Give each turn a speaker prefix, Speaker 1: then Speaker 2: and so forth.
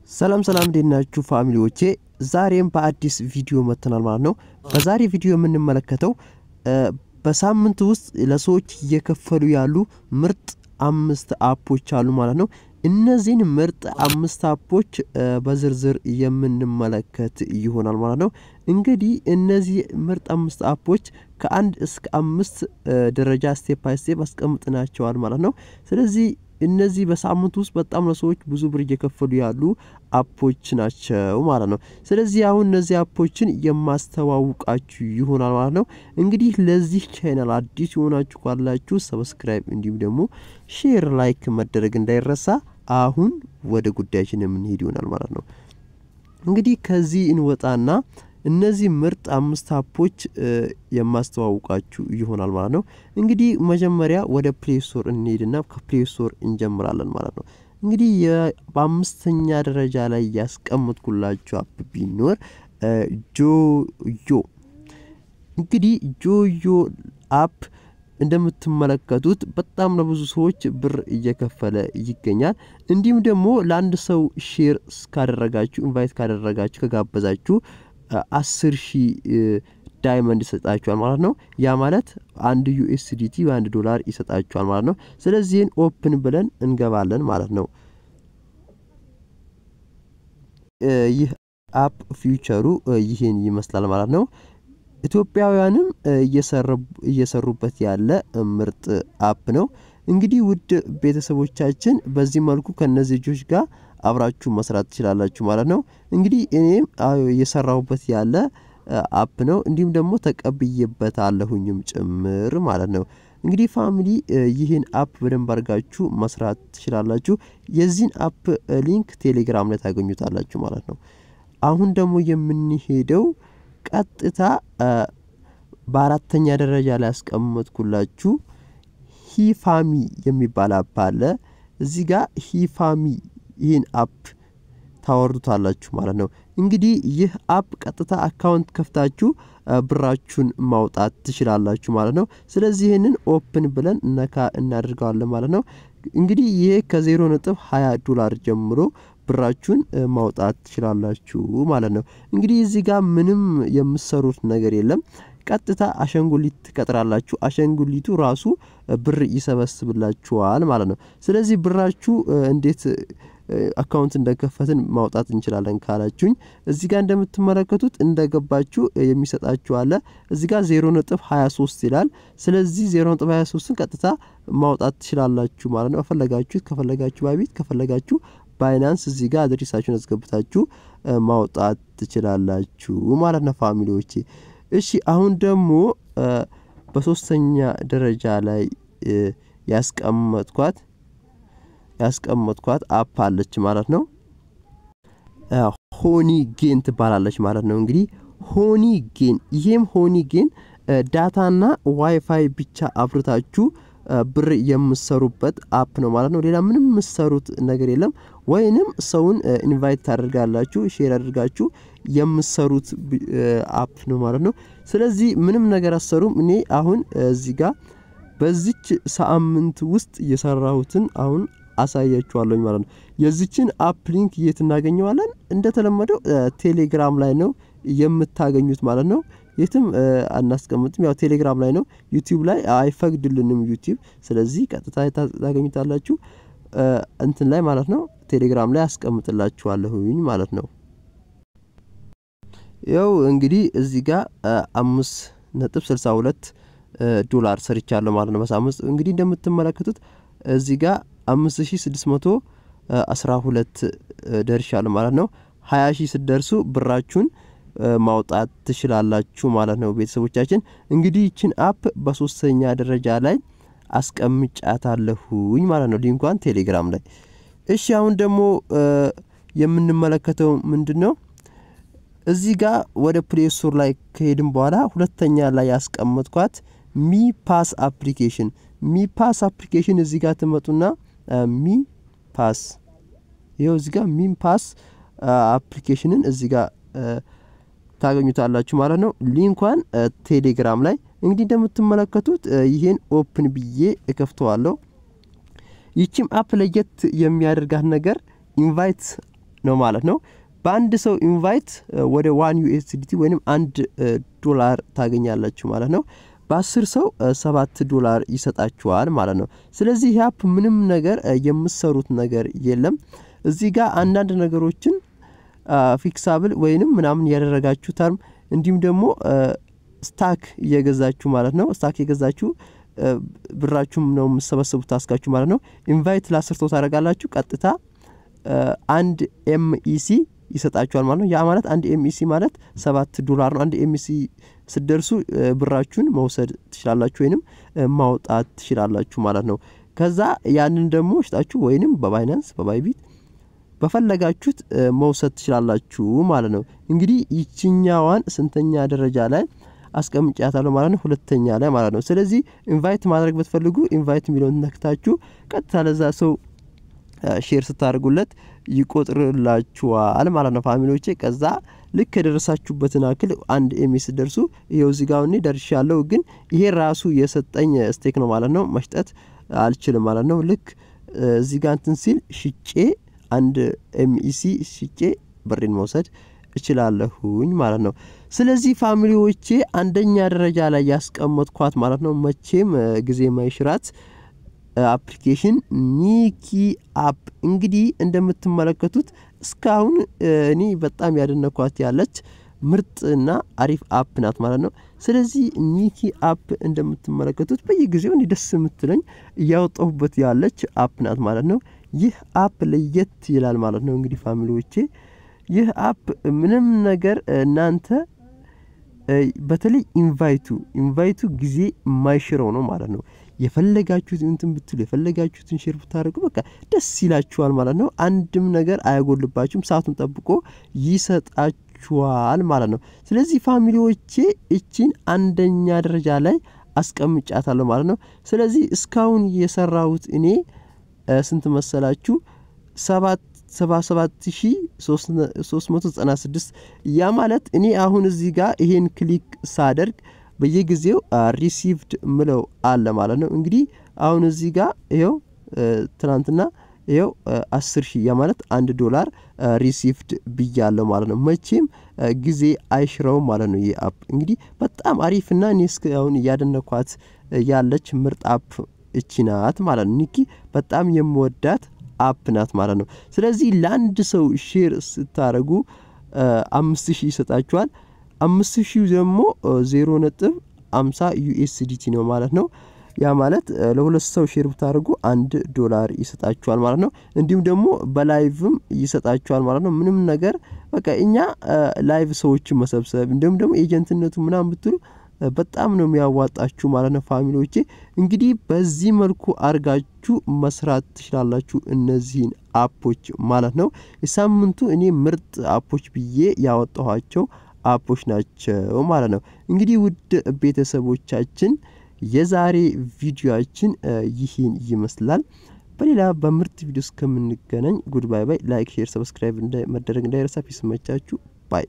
Speaker 1: ሰላም እንዴናችሁ ፋሚሊዎቼ ዛሬም በአዲስ ቪዲዮ መተናል ማለት ነው። በዛሬ ቪዲዮ የምንመለከተው በሳምንት ውስጥ ለሰዎች እየከፈሉ ያሉ ምርጥ 5 አፖች አሉ ማለት ነው። እነዚህን ምርጥ 5 አፖች በዝርዝር የምንመለከት ይሆናል ማለት ነው። እንግዲህ እነዚህ ምርጥ 5 አፖች ከ1 እስከ 5 ደረጃ ስቴፕ ባይ ስቴፕ አስቀምጥናቸዋል ማለት ነው። ስለዚህ እነዚህ በሳምንት ውስጥ በጣም ለሰዎች ብዙ ብር እየከፈሉ ያሉ አፖች ናቸው ማለት ነው። ስለዚህ አሁን እነዚህ አፖችን የማስተዋውቃችሁ ይሆናል ማለት ነው። እንግዲህ ለዚህ ቻናል አዲስ ሆናችሁ ካላችሁ ሰብስክራይብ እንዲሁም ደግሞ ሼር ላይክ መደረግ እንዳይረሳ። አሁን ወደ ጉዳያችን የምንሄድ ይሆናል ማለት ነው። እንግዲህ ከዚህ እንወጣና እነዚህ ምርጥ 5 አፖች የማስተዋውቃችሁ ይሆናል ማለት ነው። እንግዲህ መጀመሪያ ወደ ፕሌይ ስቶር እንሄድና ከፕሌይ ስቶር እንጀምራለን ማለት ነው። እንግዲህ በአምስተኛ ደረጃ ላይ ያስቀምጥኩላችሁ አፕ ቢኖር ጆዮ። እንግዲህ ጆዮ አፕ እንደምትመለከቱት በጣም ለብዙ ሰዎች ብር እየከፈለ ይገኛል። እንዲሁም ደግሞ ለአንድ ሰው ሼር ካደረጋችሁ ኢንቫይት ካደረጋችሁ ከጋበዛችሁ 10,000 ዳይመንድ ይሰጣችኋል ማለት ነው። ያ ማለት 1 USDT $1 ይሰጣችኋል ማለት ነው። ስለዚህ ኦፕን ብለን እንገባለን ማለት ነው። ይህ አፕ ፊውቸሩ ይሄን ይመስላል ማለት ነው። ኢትዮጵያውያንም እየሰሩበት ያለ ምርጥ አፕ ነው። እንግዲህ ውድ ቤተሰቦቻችን በዚህ መልኩ ከነዚህ ልጆች ጋር አብራችሁ መስራት ትችላላችሁ ማለት ነው። እንግዲህ እኔም እየሰራሁበት ያለ አፕ ነው። እንዲሁም ደግሞ ተቀብዬበታለሁኝም ጭምር ማለት ነው። እንግዲህ ፋሚሊ ይህን አፕ በደንብ አድርጋችሁ መስራት ትችላላችሁ። የዚህን አፕ ሊንክ ቴሌግራም ላይ ታገኙታላችሁ ማለት ነው። አሁን ደግሞ የምንሄደው ቀጥታ በአራተኛ ደረጃ ላይ አስቀምጥኩላችሁ ሂፋሚ የሚባል አፕ አለ። እዚህ ጋር ሂፋሚ ይህን አፕ ታወርዱታላችሁ ማለት ነው። እንግዲህ ይህ አፕ ቀጥታ አካውንት ከፍታችሁ ብራችሁን ማውጣት ትችላላችሁ ማለት ነው። ስለዚህ ይሄንን ኦፕን ብለን ነካ እናደርጋለን ማለት ነው። እንግዲህ ይሄ ከ$0.20 ጀምሮ ብራችሁን ማውጣት ትችላላችሁ ማለት ነው። እንግዲህ እዚህ ጋር ምንም የምትሰሩት ነገር የለም። ቀጥታ አሸንጉሊት ትቀጥራላችሁ። አሸንጉሊቱ ራሱ ብር ይሰበስብላችኋል ማለት ነው። ስለዚህ ብራችሁ እንዴት አካውንት እንደከፈትን ማውጣት እንችላለን ካላችሁኝ እዚህ ጋር እንደምትመለከቱት እንደገባችሁ የሚሰጣችሁ አለ። እዚህ ጋር 0.23 ይላል። ስለዚህ 0.23ን ቀጥታ ማውጣት ትችላላችሁ ማለት ነው። ከፈለጋችሁ ባይቢት ከፈለጋችሁ ባይናንስ እዚህ ጋር አድሬሳችሁን አስገብታችሁ ማውጣት ትችላላችሁ ማለት ነው ፋሚሊዎቼ። እሺ አሁን ደግሞ በሶስተኛ ደረጃ ላይ ያስቀመጥኳት አፕ አለች ማለት ነው። ሆኒ ጌን ትባላለች ማለት ነው። እንግዲህ ሆኒ ጌን ዳታና ዋይፋይ ብቻ አብርታችሁ ብር የምትሰሩበት አፕ ነው ማለት ነው። ሌላ ምንም የምትሰሩት ነገር የለም። ወይንም ሰውን ኢንቫይት ታደርጋላችሁ ሼር አድርጋችሁ የምትሰሩት አፕ ነው ማለት ነው። ስለዚህ ምንም ነገር አሰሩም። እኔ አሁን እዚህ ጋር በዚች ሳምንት ውስጥ የሰራሁትን አሁን አሳያችኋለሁ ማለት ነው። የዚችን አፕ ሊንክ የት እናገኘዋለን? እንደተለመደው ቴሌግራም ላይ ነው የምታገኙት ማለት ነው። የትም አናስቀምጥም። ያው ቴሌግራም ላይ ነው። ዩቲዩብ ላይ አይፈቅድልንም ዩቲዩብ። ስለዚህ ቀጥታ ታገኙታላችሁ እንትን ላይ ማለት ነው። ቴሌግራም ላይ አስቀምጥላችኋለሁኝ ማለት ነው። ያው እንግዲህ እዚህ ጋር $5.62 ሰርቻለሁ ማለት ነው በሳምንት። እንግዲህ እንደምትመለከቱት እዚህ ጋር 5612 ደርሻለሁ ማለት ነው። 20,000 ስትደርሱ ብራችሁን ማውጣት ትችላላችሁ ማለት ነው ቤተሰቦቻችን። እንግዲህ እቺን አፕ በሶስተኛ ደረጃ ላይ አስቀምጫታለሁኝ ማለት ነው ሊንኳን ቴሌግራም ላይ። እሺ አሁን ደግሞ የምንመለከተው ምንድነው? እዚህ ጋር ወደ ፕሌይ ስቶር ላይ ከሄድን በኋላ ሁለተኛ ላይ ያስቀምጥኳት ሚፓስ አፕሊኬሽን እዚህ ጋር ተመጡና ሚፓስ ይሄው እዚህ ጋር ሚፓስ አፕሊኬሽንን እዚህ ጋር ታገኙታላችሁ ማለት ነው። ሊንኳን ቴሌግራም ላይ እንግዲህ እንደምትመለከቱት ይሄን ኦፕን ብዬ እከፍተዋለሁ። ይቺም አፕ ለየት የሚያደርጋት ነገር ኢንቫይት ነው ማለት ነው በአንድ ሰው ኢንቫይት ወደ 1 USDT ወይንም $1 ታገኛላችሁ ማለት ነው በ10 ሰው $7 ይሰጣችኋል ማለት ነው ስለዚህ ይህ አፕ ምንም ነገር የምትሰሩት ነገር የለም እዚህ ጋር አንዳንድ ነገሮችን ፊክሳብል ወይንም ምናምን ያደረጋችሁ ተርም እንዲሁም ደግሞ ስታክ እየገዛችሁ ማለት ነው ስታክ እየገዛችሁ ብራችሁም ነው የምትሰበስቡት ታስካችሁ ማለት ነው ኢንቫይት ለ10 ሰው ታደርጋላችሁ ቀጥታ 1 MEC ይሰጣችኋል ማለት ነው ያ ማለት 1 MEC ማለት $7 ነው 1 MEC ስደርሱ ብራችሁን መውሰድ ትችላላችሁ ወይንም ማውጣት ትችላላችሁ ማለት ነው ከዛ ያንን ደግሞ ሽጣችሁ ወይንም በባይናንስ በባይቢት በፈለጋችሁት መውሰድ ትችላላችሁ ማለት ነው እንግዲህ ይችኛዋን ስንተኛ ደረጃ ላይ አስቀምጫታለሁ ማለት ነው ሁለተኛ ላይ ማለት ነው ስለዚህ ኢንቫይት ማድረግ ብትፈልጉ ኢንቫይት ሚሊዮን ነክታችሁ ቀጥታ ለዛ ሰው ሼር ስታደርጉለት ይቆጥርላችኋል ማለት ነው ፋሚሊዎቼ ከዛ ልክ ደረሳችሁበትን አክል 1 ኤምኤስ ደርሱ ይሄው እዚህ ጋር ነው ደርሻለሁ ግን ይሄ ራሱ የሰጠኝ ስቴክ ነው ማለት ነው መስጠት አልችልም ማለት ነው ልክ እዚህ ጋር እንትን ሲል ሽጬ 1 MEC ሽጬ ብሬን መውሰድ እችላለሁኝ ማለት ነው ስለዚህ ፋሚሊዎቼ አንደኛ ደረጃ ላይ ያስቀመጥኳት ማለት ነው መቼም ጊዜ ማይሽራት አፕሊኬሽን ኒኪ አፕ እንግዲህ እንደምትመለከቱት እስካሁን እኔ በጣም ያደነኳት ያለች ምርጥና አሪፍ አፕ ናት ማለት ነው ስለዚህ ኒኪ አፕ እንደምትመለከቱት በየጊዜው እኔ ደስ የምትለኝ ያወጣሁበት ያለች አፕ ናት ማለት ነው ይህ አፕ ለየት ይላል ማለት ነው እንግዲህ ፋሚሊዎቼ ይህ አፕ ምንም ነገር እናንተ በተለይ ኢንቫይቱ ጊዜ ማይሽረው ነው ማለት ነው የፈለጋችሁት እንትን ብትሉ የፈለጋችሁትን ሼር ብታደርጉ በቃ ደስ ይላችኋል ማለት ነው አንድም ነገር አያጎልባችሁም ሰዓቱን ጠብቆ ይሰጣችኋል ማለት ነው ስለዚህ ፋሚሊዎቼ እቺን አንደኛ ደረጃ ላይ አስቀምጫታለሁ ማለት ነው ስለዚህ እስካሁን የሰራሁት እኔ ስንት መሰላችሁ 77396 ያ ማለት እኔ አሁን እዚህ ጋር ይሄን ክሊክ ሳደርግ በየጊዜው ሪሲቭድ ምለው አለ ማለት ነው እንግዲህ አሁን እዚህ ጋር ይሄው ትናንትና ይሄው 10000 ያ ማለት $1 ሪሲቭድ ብያለሁ ማለት ነው መቼም ጊዜ አይሽረው ማለት ነው ይሄ አፕ እንግዲህ በጣም አሪፍና እኔስ አሁን ያደነኳት ያለች ምርጥ አፕ እቺ ናት ማለት ነው ኒኪ በጣም የምወዳት አፕ ናት ማለት ነው ስለዚህ ለአንድ ሰው ሼር ስታረጉ 5000 ይሰጣችኋል 5000 ደግሞ 0.50 USDT ነው ማለት ነው ያ ማለት ለሁለት ሰው ሼር ብታረጉ $1 ይሰጣችኋል ማለት ነው እንዲሁም ደግሞ በላይቭም ይሰጣችኋል ማለት ነው ምንም ነገር በቃ እኛ ላይቭ ሰዎች መሰብሰብ እንዲሁም ደግሞ ኤጀንትነቱ ምናምን ብትሉ በጣም ነው የሚያዋጣችሁ ማለት ነው ፋሚሊዎቼ እንግዲህ በዚህ መልኩ አርጋችሁ መስራት ትችላላችሁ እነዚህን አፖች ማለት ነው የሳምንቱ እኔ ምርጥ አፖች ብዬ ያወጣኋቸው አፖች ናቸው ማለት ነው እንግዲህ ውድ ቤተሰቦቻችን የዛሬ ቪዲዮአችን ይህን ይመስላል በሌላ በምርጥ ቪዲዮ እስከምንገናኝ ጉድ ባይ ባይ ላይክ ሼር ሰብስክራይብ መደረግ እንዳይረሳ ፒስ መቻችሁ ባይ